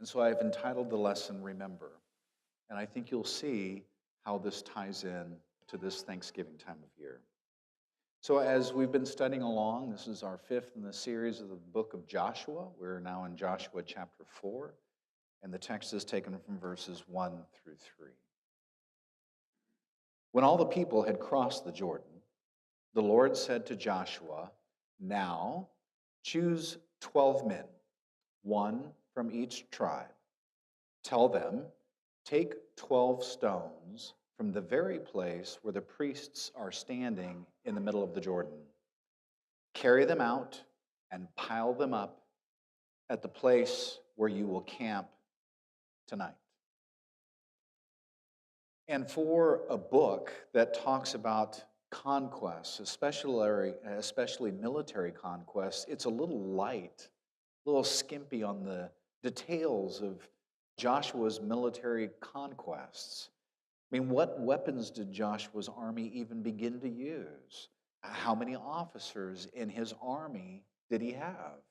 And so I've entitled the lesson, Remember. And I think you'll see how this ties in to this Thanksgiving time of year. So as we've been studying along, this is our fifth in the series of the book of Joshua. We're now in Joshua chapter 4, and the text is taken from verses 1 through 3. When all the people had crossed the Jordan, the Lord said to Joshua, "Now choose 12 men, one from each tribe. Tell them, take 12 stones from the very place where the priests are standing in the middle of the Jordan. Carry them out and pile them up at the place where you will camp tonight." And for a book that talks about conquests, especially military conquests, it's a little light, a little skimpy on the details of Joshua's military conquests. I mean, what weapons did Joshua's army even begin to use? How many officers in his army did he have?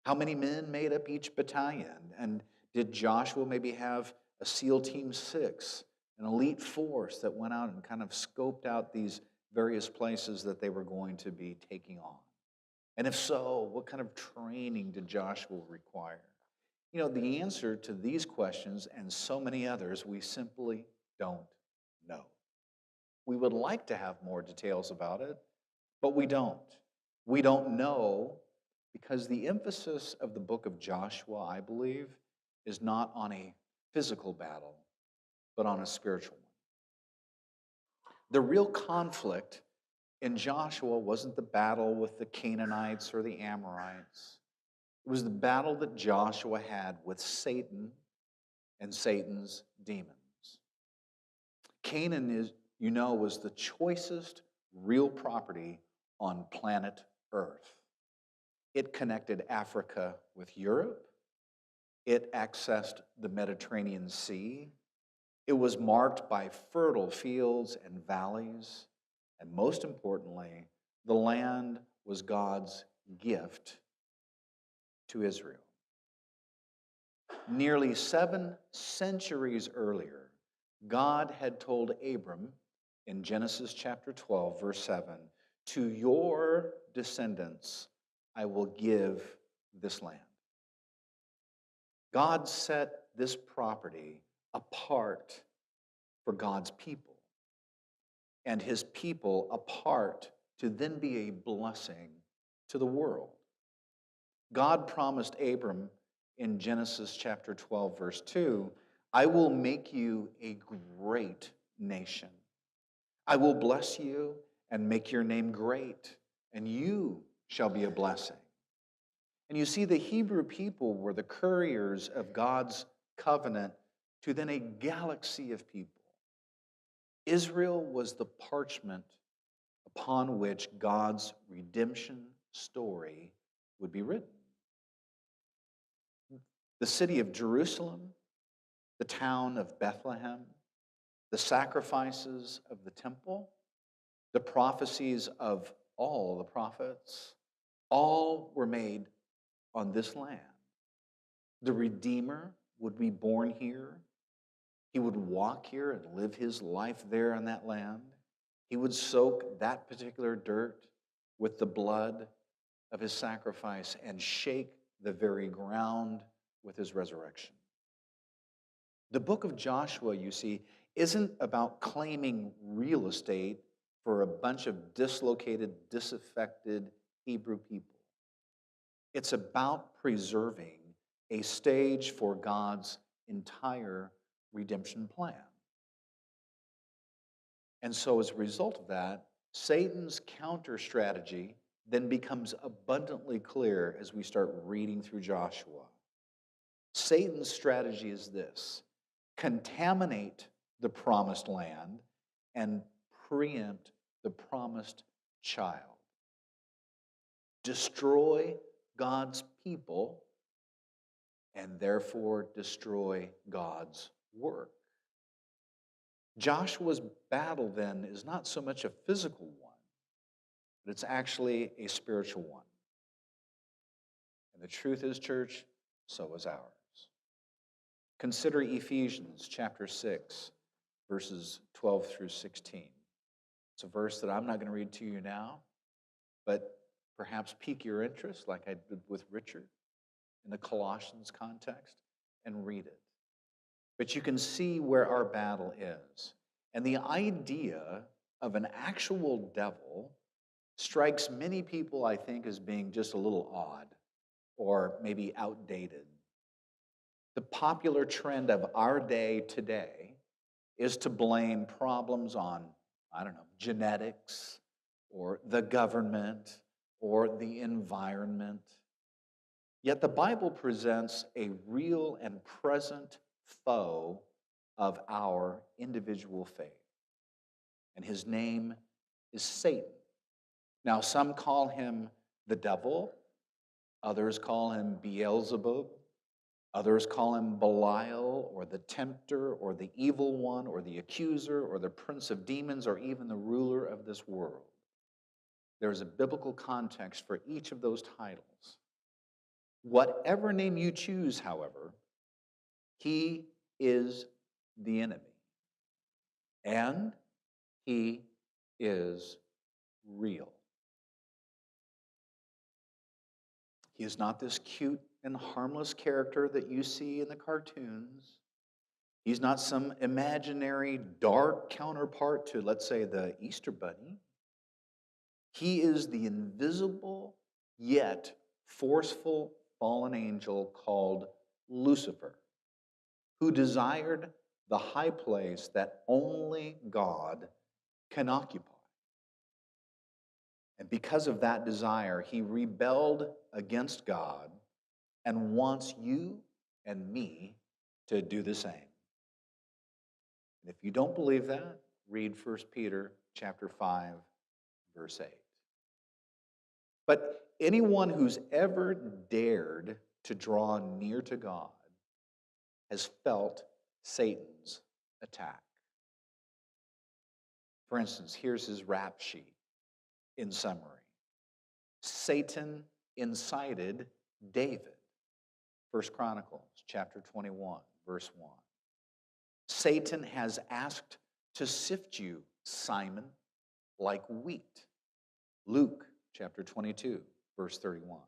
How many men made up each battalion? And did Joshua maybe have a SEAL Team 6, an elite force that went out and kind of scoped out these various places that they were going to be taking on? And if so, what kind of training did Joshua require? You know, the answer to these questions and so many others, we simply don't know. We would like to have more details about it, but we don't. We don't know because the emphasis of the book of Joshua, I believe, is not on a physical battle, but on a spiritual one. The real conflict in Joshua wasn't the battle with the Canaanites or the Amorites. It was the battle that Joshua had with Satan and Satan's demons. Canaan was the choicest real property on planet Earth. It connected Africa with Europe. It accessed the Mediterranean Sea. It was marked by fertile fields and valleys. And most importantly, the land was God's gift to Israel. Nearly 7 centuries earlier, God had told Abram in Genesis chapter 12, verse 7, "To your descendants I will give this land." God set this property apart for God's people, and his people apart to then be a blessing to the world. God promised Abram in Genesis chapter 12, verse 2, "I will make you a great nation. I will bless you and make your name great, and you shall be a blessing." And you see, the Hebrew people were the couriers of God's covenant to then a galaxy of people. Israel was the parchment upon which God's redemption story would be written. The city of Jerusalem, the town of Bethlehem, the sacrifices of the temple, the prophecies of all the prophets, all were made on this land. The Redeemer would be born here. He would walk here and live his life there on that land. He would soak that particular dirt with the blood of his sacrifice and shake the very ground with his resurrection. The book of Joshua, you see, isn't about claiming real estate for a bunch of dislocated, disaffected Hebrew people. It's about preserving a stage for God's entire redemption plan. And so as a result of that, Satan's counter strategy then becomes abundantly clear as we start reading through Joshua. Satan's strategy is this: contaminate the promised land and preempt the promised child. Destroy God's people and therefore destroy God's work. Joshua's battle then is not so much a physical one, but it's actually a spiritual one. And the truth is, church, so is ours. Consider Ephesians chapter 6, verses 12 through 16. It's a verse that I'm not going to read to you now, but perhaps pique your interest, like I did with Richard in the Colossians context, and read it. But you can see where our battle is. And the idea of an actual devil strikes many people, I think, as being just a little odd or maybe outdated. The popular trend of our day today is to blame problems on, I don't know, genetics or the government or the environment. Yet the Bible presents a real and present foe of our individual faith. And his name is Satan. Now, some call him the devil, others call him Beelzebub, others call him Belial, or the tempter, or the evil one, or the accuser, or the prince of demons, or even the ruler of this world. There is a biblical context for each of those titles. Whatever name you choose, however, he is the enemy. And he is real. He is not this cute and harmless character that you see in the cartoons. He's not some imaginary dark counterpart to, let's say, the Easter Bunny. He is the invisible yet forceful fallen angel called Lucifer, who desired the high place that only God can occupy. And because of that desire, he rebelled against God and wants you and me to do the same. And if you don't believe that, read 1 Peter chapter 5, verse 8. But anyone who's ever dared to draw near to God has felt Satan's attack. For instance, here's his rap sheet in summary. Satan incited David. 1 Chronicles chapter 21, verse 1. Satan has asked to sift you, Simon, like wheat. Luke chapter 22, verse 31.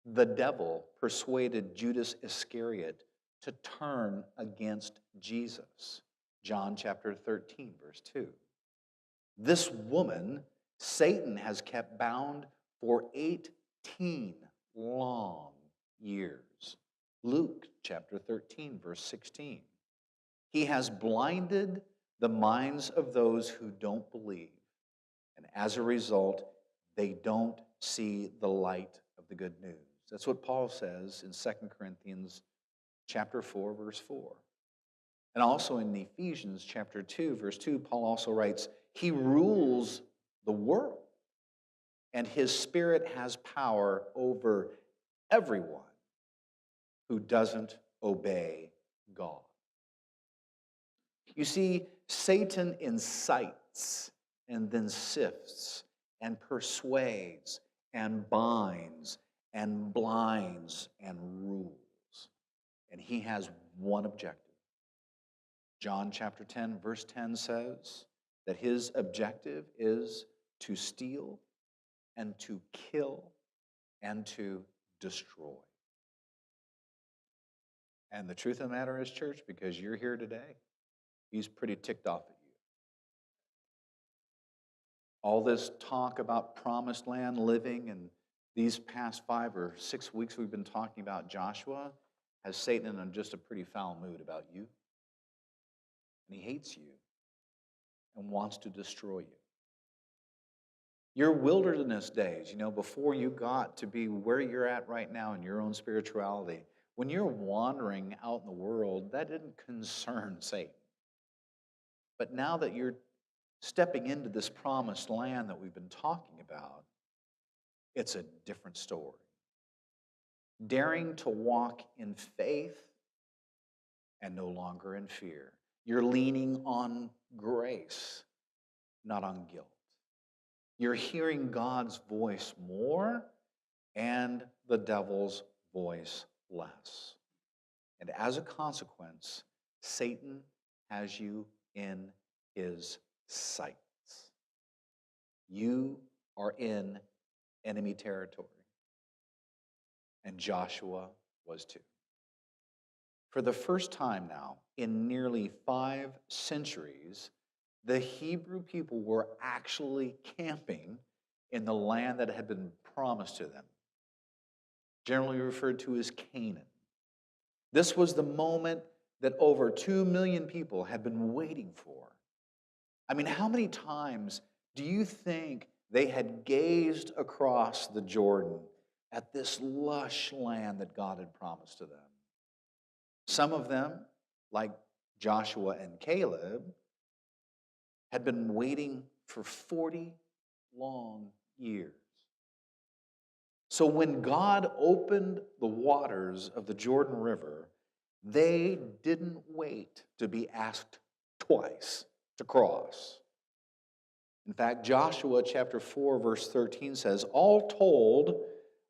The devil persuaded Judas Iscariot to turn against Jesus. John chapter 13, verse 2. This woman, Satan has kept bound for 18 long years. Luke chapter 13, verse 16. He has blinded the minds of those who don't believe. And as a result, they don't see the light of the good news. That's what Paul says in 2 Corinthians chapter 4, verse 4. And also in Ephesians chapter 2, verse 2, Paul also writes, he rules the world, and his spirit has power over everyone who doesn't obey God. You see, Satan incites and then sifts and persuades and binds and blinds and rules. And he has one objective. John chapter 10, verse 10 says that his objective is to steal and to kill and to destroy. And the truth of the matter is, church, because you're here today, he's pretty ticked off at you. All this talk about promised land living and these past 5 or 6 weeks we've been talking about Joshua has Satan in just a pretty foul mood about you. And he hates you and wants to destroy you. Your wilderness days, before you got to be where you're at right now in your own spirituality, when you're wandering out in the world, that didn't concern Satan. But now that you're stepping into this promised land that we've been talking about, it's a different story. Daring to walk in faith and no longer in fear. You're leaning on grace, not on guilt. You're hearing God's voice more and the devil's voice less. And as a consequence, Satan has you in his sights. You are in enemy territory. And Joshua was too. For the first time now, in nearly 5 centuries, the Hebrew people were actually camping in the land that had been promised to them, generally referred to as Canaan. This was the moment that over 2 million people had been waiting for. I mean, how many times do you think they had gazed across the Jordan at this lush land that God had promised to them? Some of them, like Joshua and Caleb, had been waiting for 40 long years. So when God opened the waters of the Jordan River, they didn't wait to be asked twice to cross. In fact, Joshua chapter 4, verse 13 says, all told,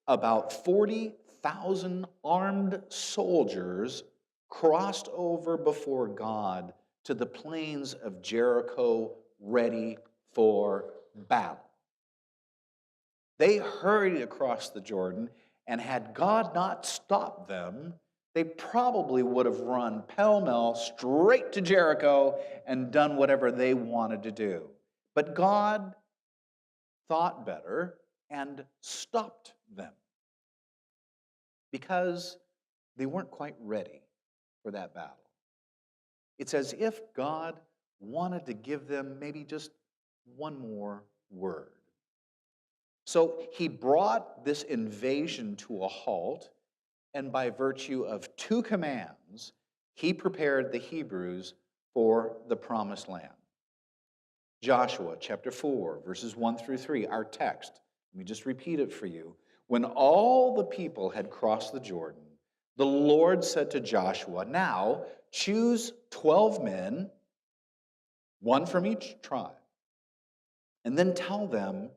about 40,000 armed soldiers crossed over before God to the plains of Jericho, ready for battle. They hurried across the Jordan, and had God not stopped them, they probably would have run pell-mell straight to Jericho and done whatever they wanted to do. But God thought better and stopped them because they weren't quite ready for that battle. It's as if God wanted to give them maybe just one more word. So he brought this invasion to a halt, and by virtue of 2 commands, he prepared the Hebrews for the promised land. Joshua chapter 4, verses 1 through 3, our text. Let me just repeat it for you. When all the people had crossed the Jordan, the Lord said to Joshua, now choose 12 men, one from each tribe, and then tell them,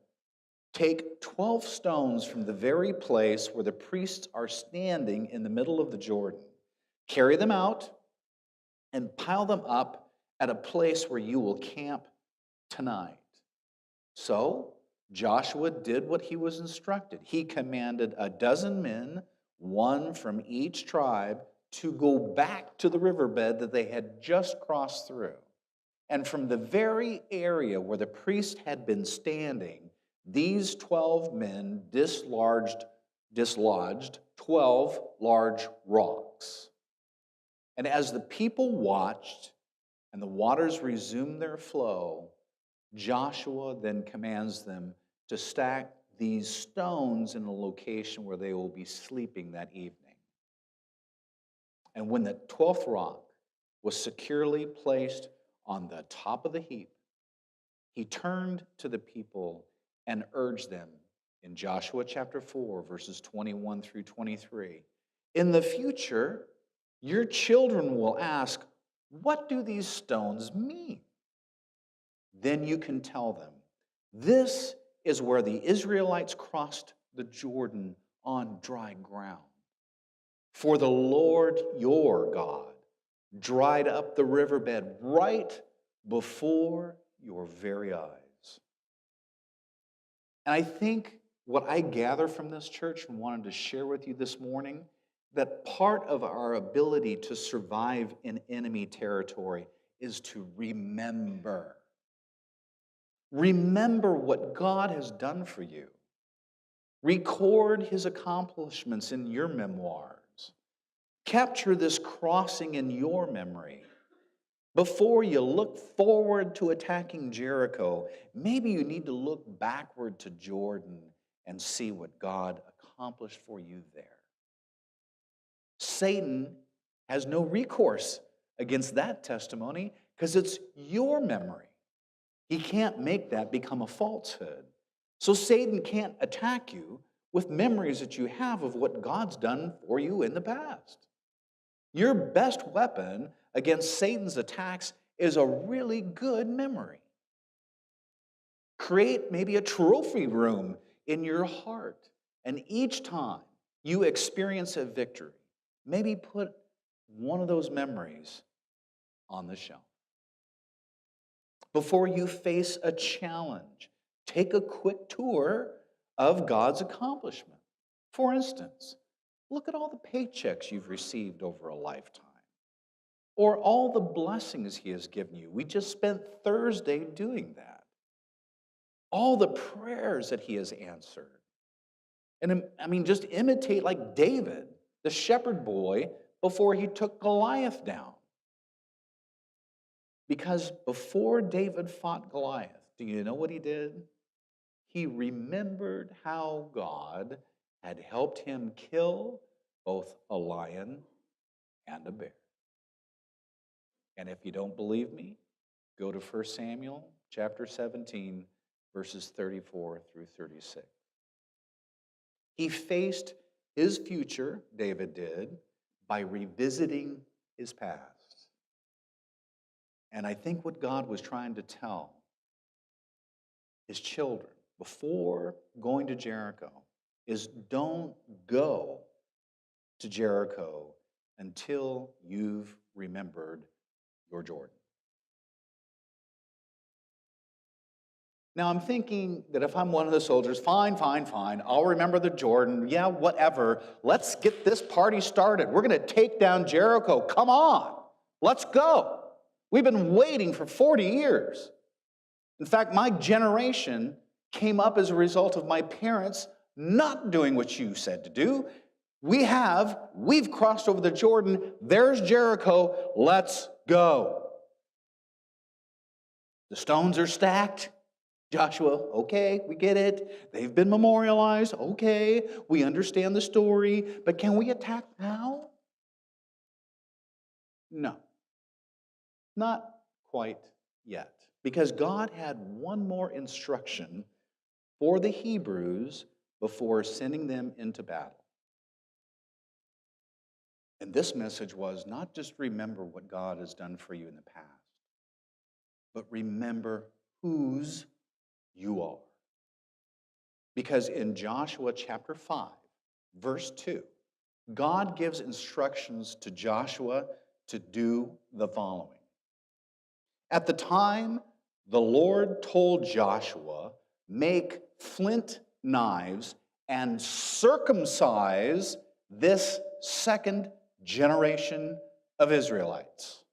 take 12 stones from the very place where the priests are standing in the middle of the Jordan. Carry them out and pile them up at a place where you will camp tonight. So Joshua did what he was instructed. He commanded 12 men, one from each tribe, to go back to the riverbed that they had just crossed through. And from the very area where the priest had been standing, these 12 men dislodged 12 large rocks. And as the people watched and the waters resumed their flow, Joshua then commands them to stack these stones in a location where they will be sleeping that evening. And when the 12th rock was securely placed on the top of the heap, he turned to the people and urged them in Joshua chapter 4, verses 21 through 23. In the future, your children will ask, what do these stones mean? Then you can tell them, this is where the Israelites crossed the Jordan on dry ground. For the Lord your God dried up the riverbed right before your very eyes. And I think what I gather from this church and wanted to share with you this morning, that part of our ability to survive in enemy territory is to remember. Remember what God has done for you. Record his accomplishments in your memoirs. Capture this crossing in your memory. Before you look forward to attacking Jericho, maybe you need to look backward to Jordan and see what God accomplished for you there. Satan has no recourse against that testimony because it's your memory. He can't make that become a falsehood. So Satan can't attack you with memories that you have of what God's done for you in the past. Your best weapon against Satan's attacks is a really good memory. Create maybe a trophy room in your heart, and each time you experience a victory, maybe put one of those memories on the shelf. Before you face a challenge, take a quick tour of God's accomplishment. For instance, look at all the paychecks you've received over a lifetime, or all the blessings He has given you. We just spent Thursday doing that. All the prayers that He has answered. And I mean, just imitate like David, the shepherd boy, before he took Goliath down. Because before David fought Goliath, do you know what he did? He remembered how God had helped him kill both a lion and a bear. And if you don't believe me, go to 1 Samuel chapter 17, verses 34 through 36. He faced his future, David did, by revisiting his past. And I think what God was trying to tell his children before going to Jericho is don't go to Jericho until you've remembered your Jordan. Now, I'm thinking that if I'm one of the soldiers, fine, I'll remember the Jordan. Yeah, whatever. Let's get this party started. We're going to take down Jericho. Come on. Let's go. We've been waiting for 40 years. In fact, my generation came up as a result of my parents not doing what you said to do. We've crossed over the Jordan. There's Jericho. Let's go. The stones are stacked. Joshua, okay, we get it. They've been memorialized. Okay, we understand the story. But can we attack now? No, not quite yet. Because God had one more instruction for the Hebrews before sending them into battle. And this message was not just remember what God has done for you in the past, but remember whose you are. Because in Joshua chapter 5, verse 2, God gives instructions to Joshua to do the following. At the time, the Lord told Joshua, make flint knives and circumcise this second generation of Israelites.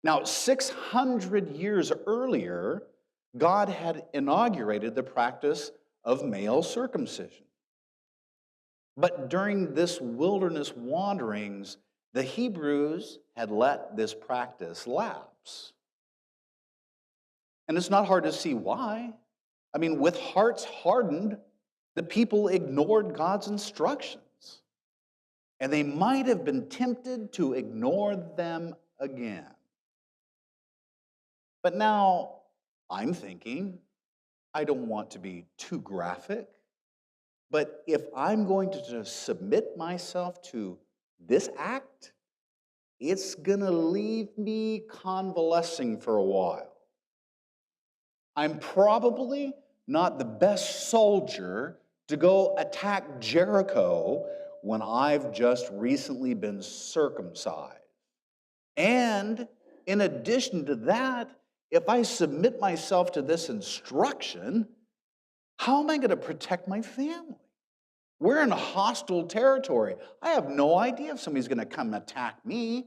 Now, 600 years earlier, God had inaugurated the practice of male circumcision. But during this wilderness wanderings, the Hebrews had let this practice lapse. And it's not hard to see why. I mean, with hearts hardened, the people ignored God's instructions. And they might have been tempted to ignore them again. But now, I'm thinking, I don't want to be too graphic, but if I'm going to just submit myself to this act, it's going to leave me convalescing for a while. I'm probably not the best soldier to go attack Jericho when I've just recently been circumcised. And in addition to that, if I submit myself to this instruction, how am I going to protect my family? We're in a hostile territory. I have no idea if somebody's going to come attack me.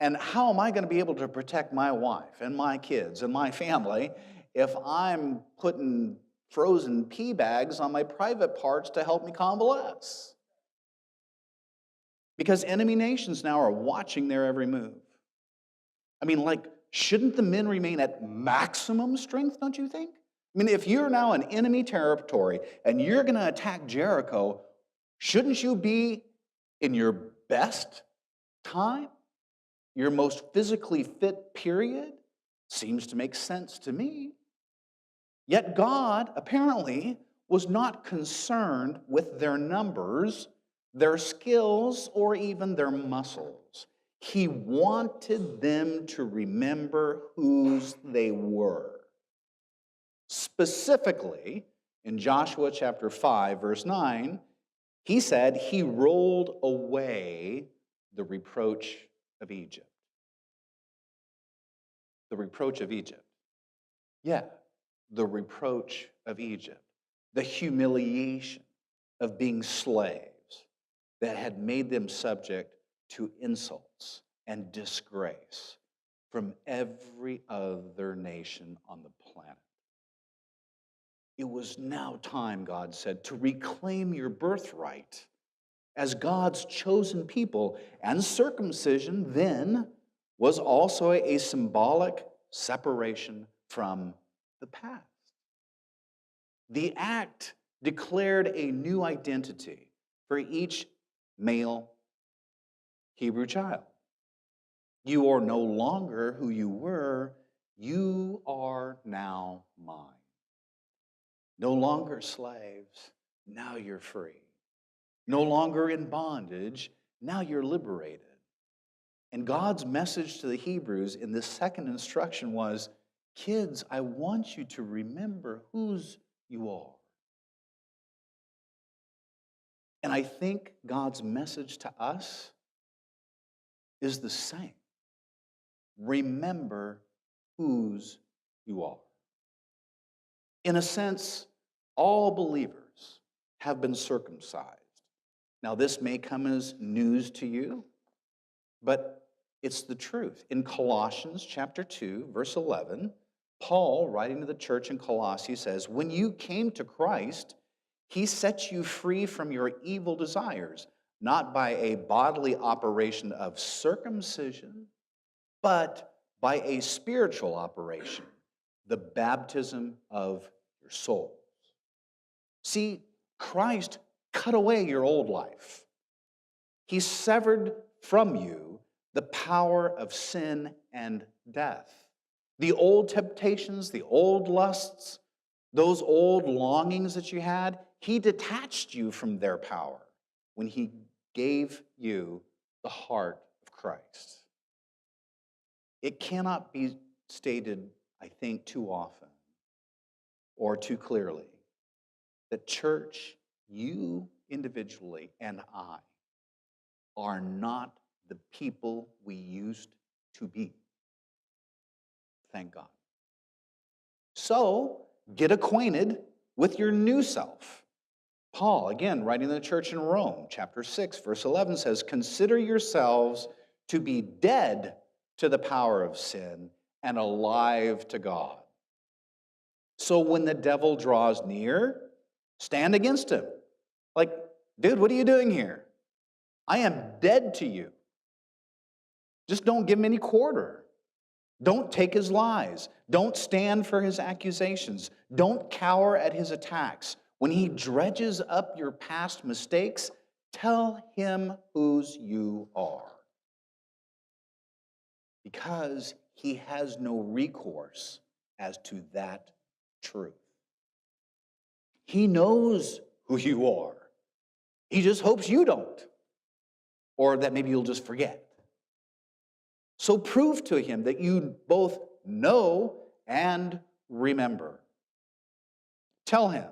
And how am I going to be able to protect my wife and my kids and my family if I'm putting frozen pea bags on my private parts to help me convalesce? Because enemy nations now are watching their every move. I mean, shouldn't the men remain at maximum strength, don't you think? I mean, if you're now in enemy territory and you're going to attack Jericho, shouldn't you be in your best time? Your most physically fit period? Seems to make sense to me. Yet God, apparently, was not concerned with their numbers, their skills, or even their muscles. He wanted them to remember whose they were. Specifically, in Joshua chapter 5, verse 9, he said he rolled away the reproach of Egypt. The reproach of Egypt. Yeah, the reproach of Egypt. The humiliation of being slaves that had made them subject to insults and disgrace from every other nation on the planet. It was now time, God said, to reclaim your birthright as God's chosen people, and circumcision then was also a symbolic separation from the past. The act declared a new identity for each male Hebrew child. You are no longer who you were, you are now mine. No longer slaves, now you're free. No longer in bondage, now you're liberated. And God's message to the Hebrews in this second instruction was, kids, I want you to remember whose you are. And I think God's message to us is the same. Remember whose you are. In a sense, all believers have been circumcised. Now, this may come as news to you, but it's the truth. In Colossians chapter 2, verse 11, Paul, writing to the church in Colossae, says, when you came to Christ, he set you free from your evil desires, not by a bodily operation of circumcision, but by a spiritual operation, the baptism of your souls. See, Christ cut away your old life. He severed from you the power of sin and death. The old temptations, the old lusts, those old longings that you had, he detached you from their power when he gave you the heart of Christ. It cannot be stated, I think, too often or too clearly that church, you individually and I, are not the people we used to be. Thank God. So, get acquainted with your new self. Paul, again, writing to the church in Rome, chapter 6, verse 11 says, consider yourselves to be dead to the power of sin and alive to God. So when the devil draws near, stand against him. Like, dude, what are you doing here? I am dead to you. Just don't give him any quarter. Don't take his lies. Don't stand for his accusations. Don't cower at his attacks. When he dredges up your past mistakes, tell him whose you are. Because he has no recourse as to that truth. He knows who you are. He just hopes you don't. Or that maybe you'll just forget. So prove to him that you both know and remember. Tell him,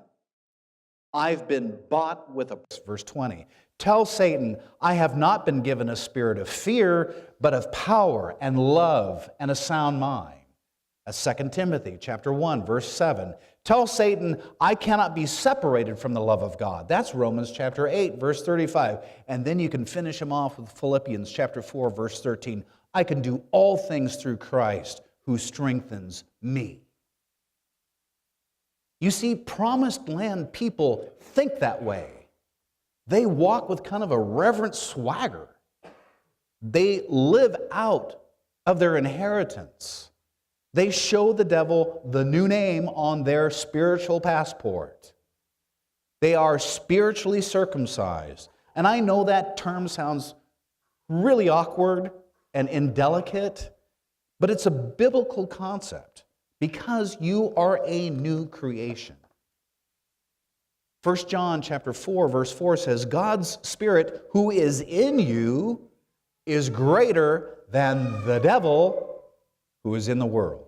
I've been bought with a... Verse 20. Tell Satan, I have not been given a spirit of fear, but of power and love and a sound mind. That's 2 Timothy chapter 1, verse 7. Tell Satan, I cannot be separated from the love of God. That's Romans chapter 8, verse 35. And then you can finish him off with Philippians chapter 4, verse 13. I can do all things through Christ who strengthens me. You see, promised land people think that way. They walk with kind of a reverent swagger. They live out of their inheritance. They show the devil the new name on their spiritual passport. They are spiritually circumcised. And I know that term sounds really awkward and indelicate, but it's a biblical concept because you are a new creation. 1 John chapter 4, verse 4 says, God's Spirit who is in you is greater than the devil who is in the world.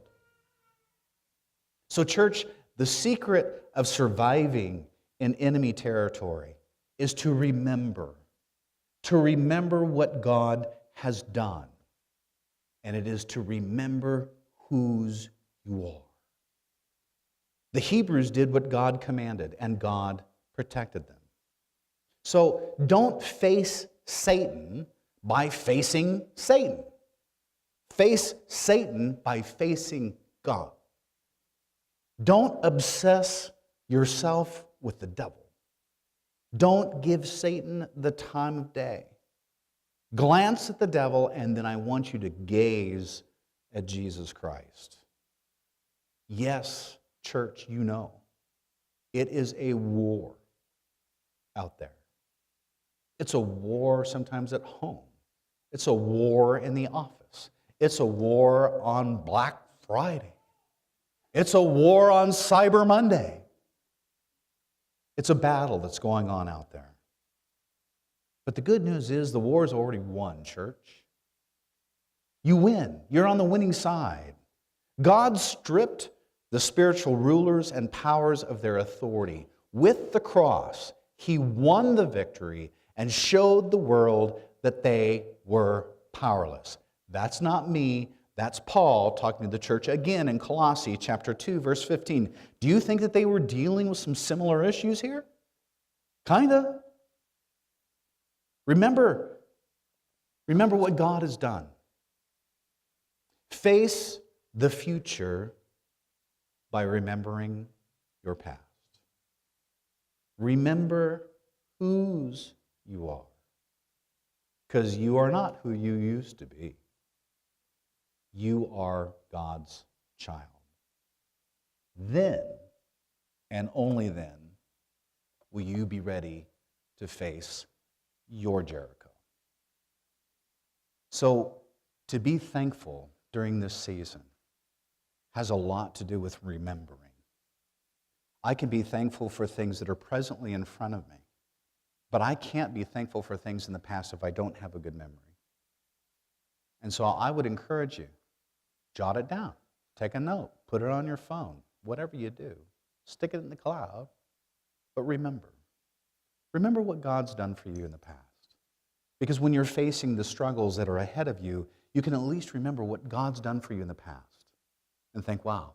So, church, the secret of surviving in enemy territory is to remember. to remember what God has done, and it is to remember whose you are. The Hebrews did what God commanded, and God protected them. So don't face Satan by facing Satan. Face Satan by facing God. Don't obsess yourself with the devil. Don't give Satan the time of day. Glance at the devil, and then I want you to gaze at Jesus Christ. Yes, church, you know, it is a war out there. It's a war sometimes at home. It's a war in the office. It's a war on Black Friday. It's a war on Cyber Monday. It's a battle that's going on out there. But the good news is the war is already won, church. You win. You're on the winning side. God stripped the spiritual rulers and powers of their authority. With the cross, He won the victory and showed the world that they were powerless. That's not me. That's Paul talking to the church again in Colossae chapter 2, verse 15. Do you think that they were dealing with some similar issues here? Kinda. Remember what God has done. Face the future by remembering your past. Remember whose you are. Because you are not who you used to be. You are God's child. Then, and only then, will you be ready to face your Jericho. So, to be thankful during this season has a lot to do with remembering. I can be thankful for things that are presently in front of me, but I can't be thankful for things in the past if I don't have a good memory. And so I would encourage you, jot it down, take a note, put it on your phone, whatever you do. Stick it in the cloud, but remember. Remember what God's done for you in the past. Because when you're facing the struggles that are ahead of you, you can at least remember what God's done for you in the past and think, wow,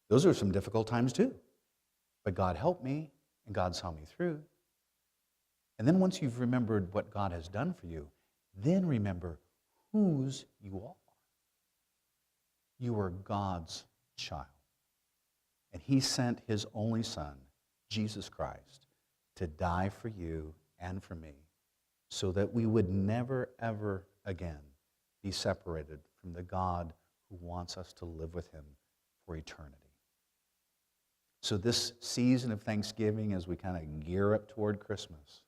those are some difficult times too. But God helped me, and God saw me through. And then once you've remembered what God has done for you, then remember whose you are. You are God's child. And He sent His only Son, Jesus Christ, to die for you and for me so that we would never, ever again be separated from the God who wants us to live with Him for eternity. So this season of Thanksgiving, as we kind of gear up toward Christmas,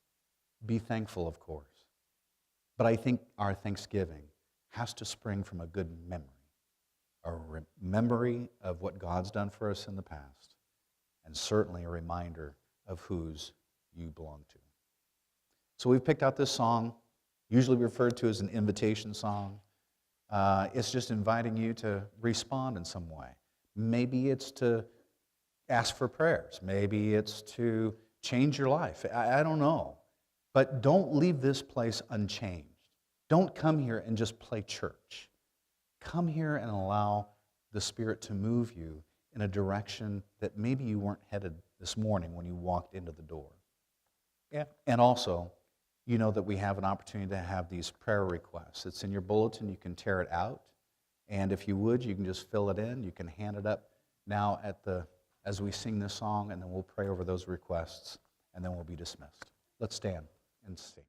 be thankful, of course. But I think our Thanksgiving has to spring from a good memory, a memory of what God's done for us in the past, and certainly a reminder of whose you belong to. So we've picked out this song, usually referred to as an invitation song. It's just inviting you to respond in some way. Maybe it's to ask for prayers. Maybe it's to change your life. I don't know. But don't leave this place unchanged. Don't come here and just play church. Come here and allow the Spirit to move you in a direction that maybe you weren't headed this morning when you walked into the door. Yeah. And also, you know that we have an opportunity to have these prayer requests. It's in your bulletin. You can tear it out. And if you would, you can just fill it in. You can hand it up now as we sing this song, and then we'll pray over those requests, and then we'll be dismissed. Let's stand and sing.